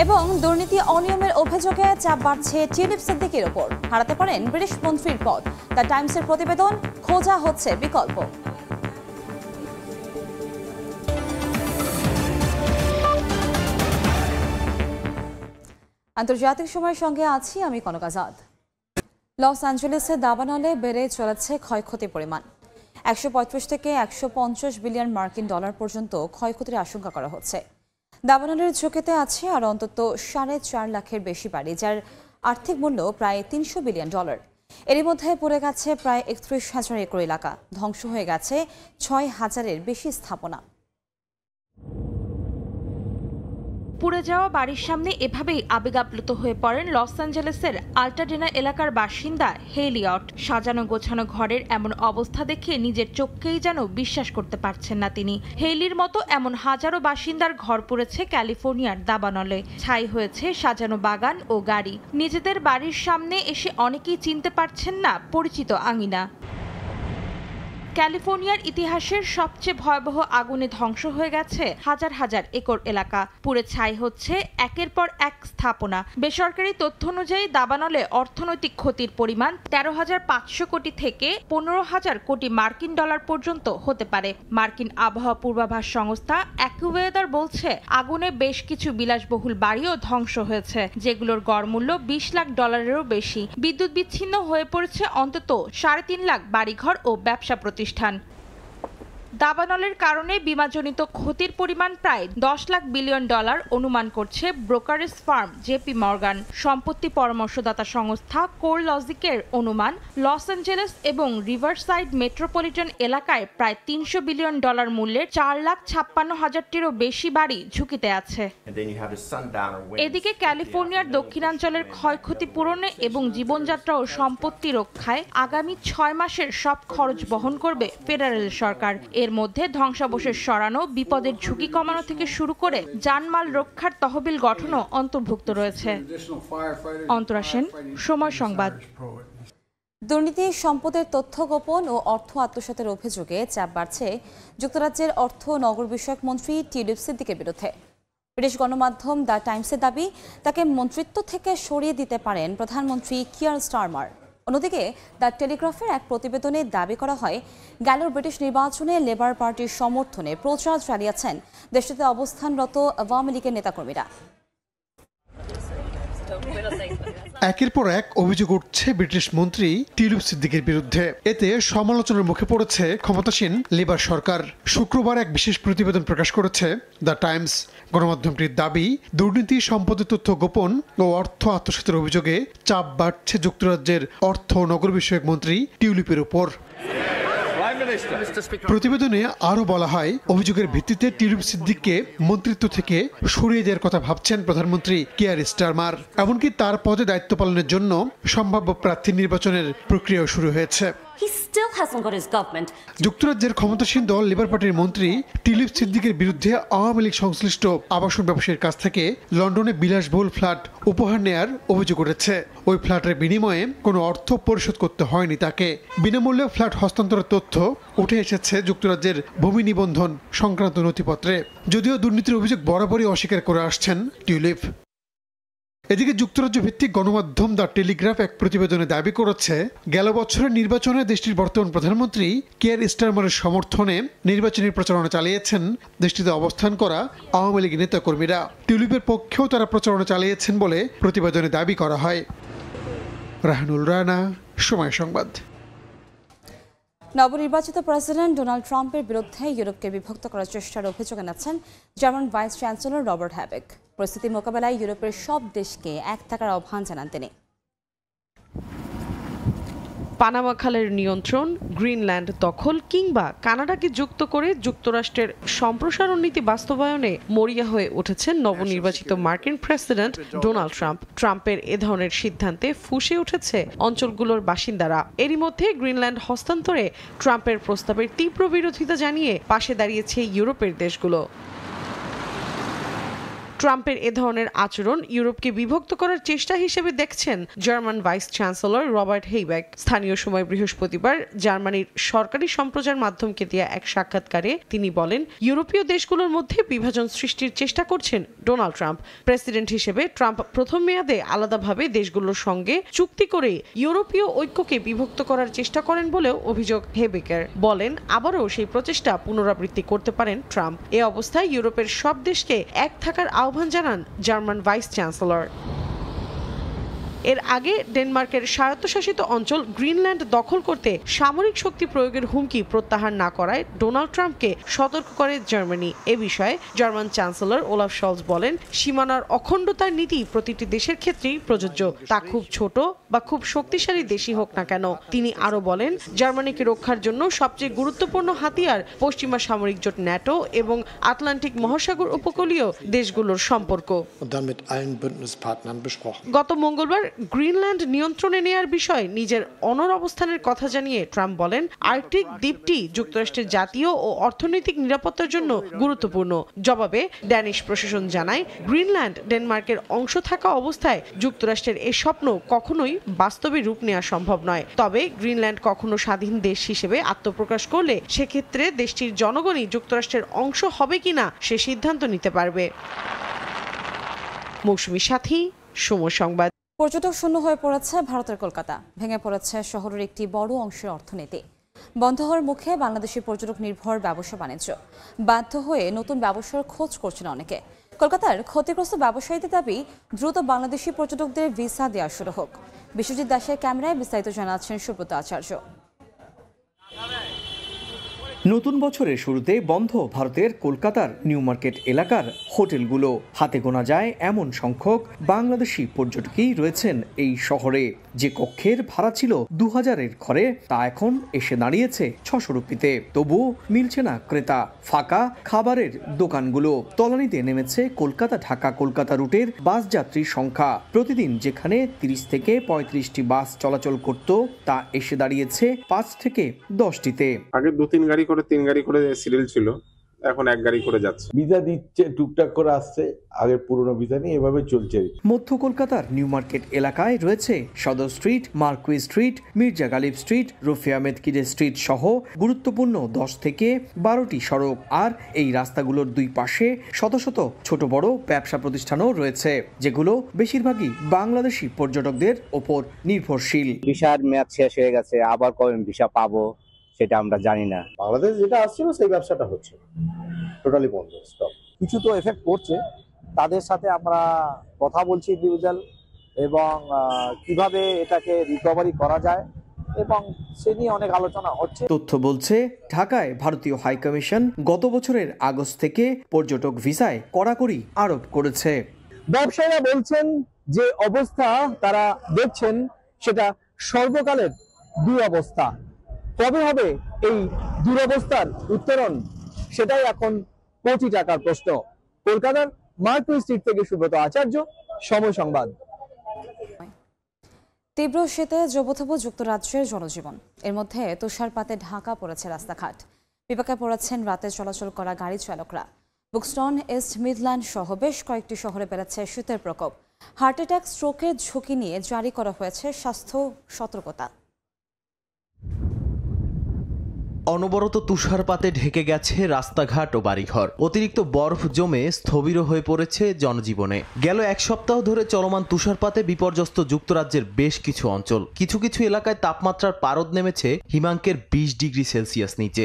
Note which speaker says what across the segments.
Speaker 1: এবং দুর্নীতি অনিয়মের অভিযোগে চাপ বাড়ছে টিউলিপ সিদ্দিকীর ওপর। হারাতে পারেন ব্রিটিশ মন্ত্রীর পদ। দ্য টাইমসের প্রতিবেদন, খোঁজা হচ্ছে বিকল্প। আন্তর্জাতিক সময়ের সঙ্গে আছি আমি কনক আজাদ। লস অ্যাঞ্জেলেসে দাবানলে বেড়ে চলেছে ক্ষয়ক্ষতির পরিমাণ। 135 থেকে 150 বিলিয়ন মার্কিন ডলার পর্যন্ত ক্ষয়ক্ষতির আশঙ্কা করা হচ্ছে। দাবানলের ঝুঁকিতে আছে আর অন্তত 4.5 লাখের বেশি বাড়ি, যার আর্থিক মূল্য প্রায় 300 বিলিয়ন ডলার। এরই মধ্যে পড়ে গেছে প্রায় 31,000 একর এলাকা, ধ্বংস হয়ে গেছে 6,000-এর বেশি স্থাপনা।
Speaker 2: পুড়ে যাওয়া বাড়ির সামনে এভাবেই আবেগাপ্লুত হয়ে পড়েন লস অ্যাঞ্জেলেসের আল্টাডেনা এলাকার বাসিন্দা হেলিয়ট। সাজানো গোছানো ঘরের এমন অবস্থা দেখে নিজের চোখকেই যেন বিশ্বাস করতে পারছেন না তিনি। হেলির মতো এমন হাজারো বাসিন্দার ঘর পড়েছে ক্যালিফোর্নিয়ার দাবানলে। ছাই হয়েছে সাজানো বাগান ও গাড়ি। নিজেদের বাড়ির সামনে এসে অনেকেই চিনতে পারছেন না পরিচিত আঙিনা। ক্যালিফোর্নিয়ার ইতিহাসের সবচেয়ে ভয়াবহ আগুনে ধ্বংস হয়ে গেছে হাজার হাজার একর এলাকা। পুড়ে ছাই হচ্ছে একের পর এক স্থাপনা। বেসরকারি তথ্য অনুযায়ী দাবানলে অর্থনৈতিক ক্ষতির পরিমাণ 13,500 কোটি থেকে 15,000 কোটি মার্কিন ডলার পর্যন্ত হতে পারে। মার্কিন আবহাওয়া পূর্বাভাস সংস্থা অ্যাকুওয়েদার বলছে আগুনে বেশ কিছু বিলাসবহুল বাড়িও ধ্বংস হয়েছে, যেগুলোর গড় মূল্য 20 লাখ ডলারেরও বেশি। বিদ্যুৎ বিচ্ছিন্ন হয়ে পড়েছে অন্তত 3.5 লাখ বাড়িঘর ও ব্যবসা প্রতিষ্ঠান। দাবানলের কারণে বিমাজনিত ক্ষতির পরিমাণ প্রায় 10 লাখ বিলিয়ন ডলার অনুমান করছে ব্রোকারেজ ফার্ম জেপি মর্গান। সম্পত্তি পরামর্শদাতা সংস্থা কোরলজিকের অনুমান, লস অ্যাঞ্জেলেস এবং রিভারসাইড মেট্রোপলিটন এলাকায় প্রায় 300 বিলিয়ন ডলার মূল্যের 4,56,000-টিরও বেশি বাড়ি ঝুঁকিতে আছে। এদিকে ক্যালিফোর্নিয়ার দক্ষিণাঞ্চলের ক্ষয়ক্ষতি পূরণে এবং জীবনযাত্রা ও সম্পত্তি রক্ষায় আগামী 6 মাসের সব খরচ বহন করবে ফেডারেল সরকার। এর মধ্যে ধ্বংসাবশেষ সরানো, বিপদের ঝুঁকি কমানো থেকে শুরু করে জানমাল রক্ষার তহবিল গঠনও অন্তর্ভুক্ত রয়েছে। অন্তরা সেন, সময় সংবাদ।
Speaker 1: দুর্নীতি, সম্পদের তথ্য গোপন ও অর্থ আত্মসাতের অভিযোগে চাপ বাড়ছে যুক্তরাজ্যের অর্থ ও নগর বিষয়ক মন্ত্রী টিউলিপ সিদ্দিকের বিরুদ্ধে। ব্রিটিশ গণমাধ্যম দ্য টাইমসের দাবি, তাকে মন্ত্রিত্ব থেকে সরিয়ে দিতে পারেন প্রধানমন্ত্রী কিয়ার স্টারমার। অন্যদিকে দ্য টেলিগ্রাফের এক প্রতিবেদনে দাবি করা হয়, গেল ব্রিটিশ নির্বাচনে লেবার পার্টির সমর্থনে প্রচার চালিয়েছেন দেশটিতে অবস্থানরত আওয়ামী লীগের নেতাকর্মীরা।
Speaker 3: একের পর এক অভিযোগ উঠছে ব্রিটিশ মন্ত্রী টিউলিপ সিদ্দিকের বিরুদ্ধে। এতে সমালোচনার মুখে পড়েছে ক্ষমতাসীন লেবার সরকার। শুক্রবার এক বিশেষ প্রতিবেদন প্রকাশ করেছে দ্য টাইমস। গণমাধ্যমটির দাবি, দুর্নীতি, সম্পদের তথ্য গোপন ও অর্থ আত্মসাতের অভিযোগে চাপ বাড়ছে যুক্তরাজ্যের অর্থ ও নগর বিষয়ক মন্ত্রী টিউলিপের উপর। প্রতিবেদনে আরও বলা হয়, অভিযোগের ভিত্তিতে টিউলিপ সিদ্দিককে মন্ত্রিত্ব থেকে সরিয়ে দেওয়ার কথা ভাবছেন প্রধানমন্ত্রী কিয়ার স্টারমার। এমনকি তার পদে দায়িত্ব পালনের জন্য সম্ভাব্য প্রার্থী নির্বাচনের প্রক্রিয়াও শুরু হয়েছে। যুক্তরাজ্যের ক্ষমতাসীন দল লেবার পার্টির মন্ত্রী টিউলিপ সিদ্দিকের বিরুদ্ধে আওয়ামী লীগ সংশ্লিষ্ট আবাসন ব্যবসায়ীর কাছ থেকে লন্ডনে বিলাসবহুল ফ্ল্যাট উপহার নেয়ার অভিযোগ উঠেছে। ওই ফ্ল্যাটের বিনিময়ে কোনো অর্থ পরিশোধ করতে হয়নি তাকে। বিনামূল্যে ফ্ল্যাট হস্তান্তরের তথ্য উঠে এসেছে যুক্তরাজ্যের ভূমি নিবন্ধন সংক্রান্ত নথিপত্রে। যদিও দুর্নীতির অভিযোগ বরাবরই অস্বীকার করে আসছেন টিউলিপ। এদিকে যুক্তরাজ্য ভিত্তিক গণমাধ্যম দ্য টেলিগ্রাফ এক প্রতিবেদনে দাবি করেছে, গেল বছরের নির্বাচনে দেশটির বর্তমান প্রধানমন্ত্রী কিয়ার স্টারমারের সমর্থনে নির্বাচনী প্রচারণা চালিয়েছেন দেশটিতে অবস্থান করা আওয়ামী লীগ নেতাকর্মীরা। টিউলিপের পক্ষেও তারা প্রচারণা চালিয়েছেন বলে প্রতিবেদনে দাবি করা হয়। রাহানুল রানা, সময় সংবাদ।
Speaker 1: নবনির্বাচিত প্রেসিডেন্ট ডোনাল্ড ট্রাম্পের বিরুদ্ধে ইউরোপকে বিভক্ত করার চেষ্টার অভিযোগ এনেছেন German vice chancellor Robert Habeck. পরিস্থিতি মোকাবেলায় ইউরোপের সব দেশকে এক থাকার আহ্বান জানান তিনি।
Speaker 4: পানামা খালের নিয়ন্ত্রণ, গ্রিনল্যান্ড দখল কিংবা কানাডাকে যুক্ত করে যুক্তরাষ্ট্রের সম্প্রসারণ নীতি বাস্তবায়নে মরিয়া হয়ে উঠেছেন নবনির্বাচিত মার্কিন প্রেসিডেন্ট ডোনাল্ড ট্রাম্প। ট্রাম্পের এ ধরনের সিদ্ধান্তে ফুঁসে উঠেছে অঞ্চলগুলোর বাসিন্দারা। এরই মধ্যে গ্রিনল্যান্ড হস্তান্তরে ট্রাম্পের প্রস্তাবের তীব্র বিরোধিতা জানিয়ে পাশে দাঁড়িয়েছে ইউরোপের দেশগুলো। ট্রাম্পের এ ধরনের আচরণ ইউরোপকে বিভক্ত করার চেষ্টা হিসেবে দেখছেন জার্মান ভাইস চ্যান্সেলর রবার্ট হেইবেক। স্থানীয় সময় বৃহস্পতিবার জার্মানির সরকারি সম্প্রচার মাধ্যমকে দেয়া এক সাক্ষাৎকারে তিনি বলেন, ইউরোপীয় দেশগুলোর মধ্যে বিভাজন সৃষ্টির চেষ্টা করছেন ডোনাল্ড ট্রাম্প। প্রেসিডেন্ট হিসেবে ট্রাম্প প্রথম মেয়াদে আলাদাভাবে দেশগুলোর সঙ্গে চুক্তি করে ইউরোপীয় ঐক্যকে বিভক্ত করার চেষ্টা করেন বলেও অভিযোগ হেবেকের। বলেন, আবারও সেই প্রচেষ্টা পুনরাবৃত্তি করতে পারেন ট্রাম্প। এ অবস্থায় ইউরোপের সব দেশকে এক থাকার আহ্বান জানান জার্মান ভাইস চ্যান্সেলর। এর আগে ডেনমার্কের স্বায়ত্তশাসিত অঞ্চল গ্রিনল্যান্ড দখল করতে সামরিক শক্তি প্রয়োগের হুমকি প্রত্যাহার না করায় ডোনাল্ড ট্রাম্পকে সতর্ক করে জার্মানি। এ বিষয়ে জার্মান চ্যান্সেলর ওলাফ শলজ বলেন, সীমানার অখণ্ডতার নীতি প্রতিটি দেশের ক্ষেত্রেই প্রযোজ্য, তা খুব ছোট বা খুব শক্তিশালী দেশই হোক না কেন। তিনি আরও বলেন, জার্মানিকে রক্ষার জন্য সবচেয়ে গুরুত্বপূর্ণ হাতিয়ার পশ্চিমা সামরিক জোট ন্যাটো এবং আটলান্টিক মহাসাগর উপকূলীয় দেশগুলোর সম্পর্ক। গত মঙ্গলবার গ্রিনল্যান্ড নিয়ন্ত্রণে নেয়ার বিষয়ে নিজের অনড় অবস্থানের কথা জানিয়ে ট্রাম্প বলেন, আর্কটিক দ্বীপটি যুক্তরাষ্ট্রের জাতীয় ও অর্থনৈতিক নিরাপত্তার জন্য গুরুত্বপূর্ণ। জবাবে ড্যানিশ প্রশাসন জানায়, গ্রিনল্যান্ড ডেনমার্কের অংশ থাকা অবস্থায় যুক্তরাষ্ট্রের এ স্বপ্ন কখনোই বাস্তবে রূপ নেওয়া সম্ভব নয়। তবে গ্রিনল্যান্ড কখনো স্বাধীন দেশ হিসেবে আত্মপ্রকাশ করলে সেক্ষেত্রে দেশটির জনগণই যুক্তরাষ্ট্রের অংশ হবে কিনা সে সিদ্ধান্ত নিতে পারবে। মৌসুমী সাথী, সময় সংবাদ।
Speaker 1: পর্যটক শূন্য হয়ে পড়েছে ভারতের কলকাতা। ভেঙে পড়েছে শহরের একটি বড় অংশের অর্থনীতি। বন্ধ হওয়ার মুখে বাংলাদেশি পর্যটক নির্ভর ব্যবসা বাণিজ্য। বাধ্য হয়ে নতুন ব্যবসার খোঁজ করছেন অনেকে। কলকাতার ক্ষতিগ্রস্ত ব্যবসায়ীদের দাবি, দ্রুত বাংলাদেশি পর্যটকদের ভিসা দেওয়া শুরু হোক। বিশ্বজিৎ দাসের ক্যামেরায় বিস্তারিত জানাচ্ছেন সুব্রত আচার্য।
Speaker 5: নতুন বছরের শুরুতে বন্ধ ভারতের কলকাতার নিউ মার্কেট এলাকার হোটেলগুলো। হাতে গোনা যায় এমন সংখ্যক বাংলাদেশি পর্যটকই রয়েছেন এই শহরে। যে কক্ষের ভাড়া ছিল 2000-এর ঘরে, তা এখন এসে দাঁড়িয়েছে 600 রুপিতে। তবু মিলছে না ক্রেতা। ফাঁকা খাবারের দোকানগুলো। তলানিতে নেমেছে কলকাতা ঢাকা কলকাতা রুটের বাস যাত্রীর সংখ্যা। প্রতিদিন যেখানে 30 থেকে 35টি বাস চলাচল করত, তা এসে দাঁড়িয়েছে 5 থেকে 10টিতে।
Speaker 6: আগে 2-3 গাড়ি করে 3 গাড়ি করে সিরিয়াল ছিল, এখন 1 গাড়ি করে যাচ্ছে।
Speaker 7: ভিসা দিচ্ছে, টুকটাক করে আসছে, আগের পুরনো ভিসা নিয়ে এভাবে চলছে।
Speaker 5: মধ্য কলকাতার নিউ মার্কেট এলাকায় রয়েছে Sudder street, Marquis street, Mirza Ghalib street, Rafi Ahmed কিরে স্ট্রিট সহ গুরুত্বপূর্ণ 10 থেকে 12টি সড়ক। আর এই রাস্তাগুলোর দুই পাশে শত শত ছোট বড় ব্যবসা প্রতিষ্ঠানও রয়েছে, যেগুলো বেশিরভাগই বাংলাদেশি পর্যটকদের ওপর নির্ভরশীল।
Speaker 8: ভিসার মেয়াদ শেষ হয়ে গেছে, আবার কবে ভিসা পাবো সেটা আমরা জানি না।
Speaker 7: বাংলাদেশ যেটা আসছিল সেই ব্যবসাটা হচ্ছে টোটালি বন্ধ, স্টপ।
Speaker 8: কিছু তো এফেক্ট পড়ছে, তাদের সাথে আমরা কথা বলছি ইন্ডিভিজুয়াল, এবং কিভাবে এটাকে রিকভারি করা যায় এবং সে নিয়ে অনেক আলোচনা হচ্ছে।
Speaker 5: তথ্য বলছে, ঢাকায় ভারতীয় হাইকমিশন গত বছরের আগস্ট থেকে পর্যটক ভিসায় কড়াকড়ি আরোপ করেছে।
Speaker 8: ব্যবসায়ীরা বলছেন যে অবস্থা তারা দেখছেন সেটা সর্বকালের দুরবস্থা। কবে হবে এই দুরবস্থার উত্তরণ, সেটাই এখন কোটি টাকার প্রশ্ন। কলকাতার মার্কুই স্ট্রিট থেকে সুব্রত আচার্য, সময় সংবাদ।
Speaker 1: তীব্র শীতে জবথব যুক্তরাজ্যের জনজীবন। এর মধ্যে তুষারপাতে ঢাকা পড়েছে রাস্তাঘাট। বিপাকে পড়েছেন রাতে চলাচল করা গাড়ি চালকরা। বুকস্টন, ইস্ট মিডল্যান্ড সহ বেশ কয়েকটি শহরে বেড়েছে শীতের প্রকোপ। হার্ট অ্যাটাক, স্ট্রোকের ঝুঁকি নিয়ে জারি করা হয়েছে স্বাস্থ্য সতর্কতা।
Speaker 9: অনবরত তুষারপাতে ঢেকে গেছে রাস্তাঘাট ও বাড়িঘর। অতিরিক্ত বরফ জমে স্থবির হয়ে পড়েছে জনজীবনে। গেল এক সপ্তাহ ধরে চলমান তুষারপাতে বিপর্যস্ত যুক্তরাজ্যের বেশ কিছু অঞ্চল। কিছু কিছু এলাকায় তাপমাত্রার পারদ নেমেছে হিমাঙ্কের 20 ডিগ্রি সেলসিয়াস নিচে।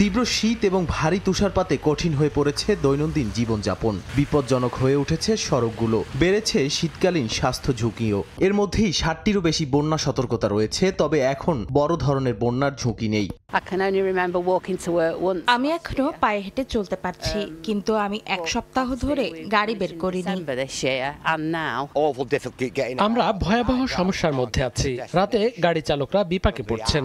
Speaker 9: তীব্র শীত এবং ভারী তুষারপাতে কঠিন হয়ে পড়েছে দৈনন্দিন জীবনযাপন। বিপজ্জনক হয়ে উঠেছে সড়কগুলো। বেড়েছে শীতকালীন স্বাস্থ্য ঝুঁকিও। এর মধ্যেই 60টিরও বেশি বন্যা সতর্কতা রয়েছে, তবে এখন বড় ধরনের বন্যার ঝুঁকি নেই।
Speaker 2: আমি এখনো পায়ে হেঁটে চলতে পারছি, কিন্তু আমি এক সপ্তাহ ধরে গাড়ি বের করিনি।
Speaker 10: আমরা ভয়াবহ সমস্যার মধ্যে আছি। রাতে গাড়ি চালকরা বিপাকে পড়ছেন।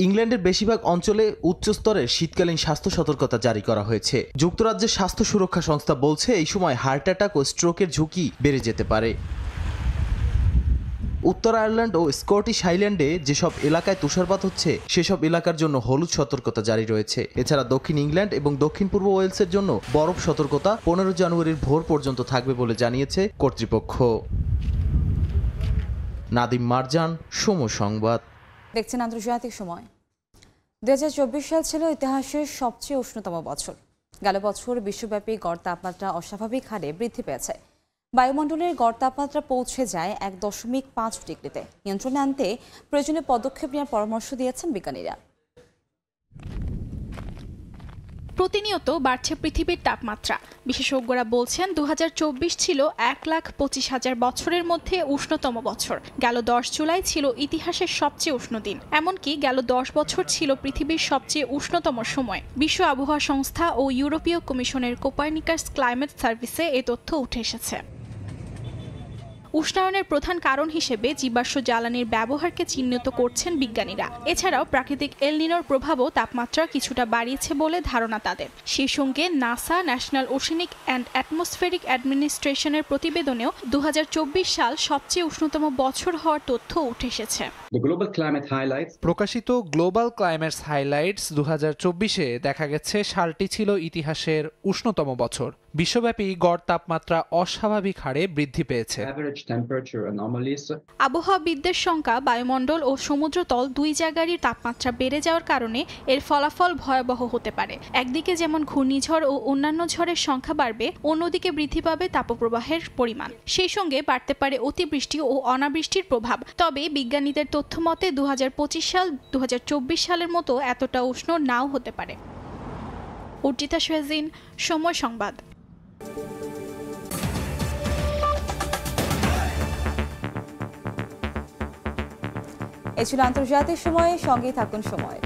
Speaker 9: ইংল্যান্ডের বেশিরভাগ অঞ্চলে উচ্চস্তরের শীতকালীন স্বাস্থ্য সতর্কতা জারি করা হয়েছে। যুক্তরাজ্যের স্বাস্থ্য সুরক্ষা সংস্থা বলছে, এই সময় হার্ট অ্যাটাক ও স্ট্রোকের ঝুঁকি বেড়ে যেতে পারে। উত্তর আয়ারল্যান্ড ও স্কটিশ হাইল্যান্ডে যেসব এলাকায় তুষারপাত হচ্ছে সেসব এলাকার জন্য হলুদ সতর্কতা জারি রয়েছে। এছাড়া দক্ষিণ ইংল্যান্ড এবং দক্ষিণ পূর্ব ওয়েলসের জন্য বরফ সতর্কতা 15 জানুয়ারির ভোর পর্যন্ত থাকবে বলে জানিয়েছে কর্তৃপক্ষ। নাদিম মারজান, সময় সংবাদ।
Speaker 1: দেখছেন আন্তর্জাতিক সময়। 2024 সাল ছিল ইতিহাসের সবচেয়ে উষ্ণতম বছর। গেল বছর বিশ্বব্যাপী গড় তাপমাত্রা অস্বাভাবিক হারে বৃদ্ধি পেয়েছে। বায়ুমণ্ডলের গড় তাপমাত্রা পৌঁছে যায় 1.5 ডিগ্রিতে। নিয়ন্ত্রণে আনতে প্রয়োজনীয় পদক্ষেপ নেওয়ার পরামর্শ দিয়েছেন বিজ্ঞানীরা।
Speaker 11: প্রতিনিয়ত বাড়ছে পৃথিবীর তাপমাত্রা। বিশেষজ্ঞরা বলছেন 2024 ছিল 1,25,000 বছরের মধ্যে উষ্ণতম বছর। গেল 10 জুলাই ছিল ইতিহাসের সবচেয়ে উষ্ণ দিন। এমনকি গেল 10 বছর ছিল পৃথিবীর সবচেয়ে উষ্ণতম সময়। বিশ্ব আবহাওয়া সংস্থা ও ইউরোপীয় কমিশনের কোপার্নিকাস ক্লাইমেট সার্ভিসে এ তথ্য উঠে এসেছে। উষ্ণায়নের প্রধান কারণ হিসেবে জীবাশ্ম জ্বালানির ব্যবহারকে চিহ্নিত করছেন বিজ্ঞানীরা। এছাড়াও প্রাকৃতিক এল নিনোর প্রভাবও তাপমাত্রা কিছুটা বাড়িয়েছে বলে ধারণা তাদের। সেই সঙ্গে NASA national oceanic and atmospheric অ্যাডমিনিস্ট্রেশনের প্রতিবেদনেও 2024 সাল সবচেয়ে উষ্ণতম বছর হওয়ার তথ্য উঠে এসেছে।
Speaker 12: প্রকাশিত গ্লোবাল ক্লাইমেটস হাইলাইটস 2024-এ দেখা গেছে সালটি ছিল ইতিহাসের উষ্ণতম বছর। বিশ্বব্যাপী গড় তাপমাত্রা অস্বাভাবিক হারে বৃদ্ধি পেয়েছে।
Speaker 11: আবহাওয়াবিদদের শঙ্কা, বায়ুমণ্ডল ও সমুদ্রতল দুই জায়গারই তাপমাত্রা বেড়ে যাওয়ার কারণে এর ফলাফল ভয়াবহ হতে পারে। একদিকে যেমন ঘূর্ণিঝড় ও অন্যান্য ঝড়ের সংখ্যা বাড়বে, অন্যদিকে বৃদ্ধি পাবে তাপপ্রবাহের পরিমাণ। সেই সঙ্গে বাড়তে পারে অতিবৃষ্টি ও অনাবৃষ্টির প্রভাব। তবে বিজ্ঞানীদের তথ্য মতে 2025 সাল 2024 সালের মতো এতটা উষ্ণ নাও হতে পারে। অর্জিতা শাহজিন, সময় সংবাদ।
Speaker 1: এ ছিল আন্তর্জাতিক সময়ে। সঙ্গেই থাকুন সময়।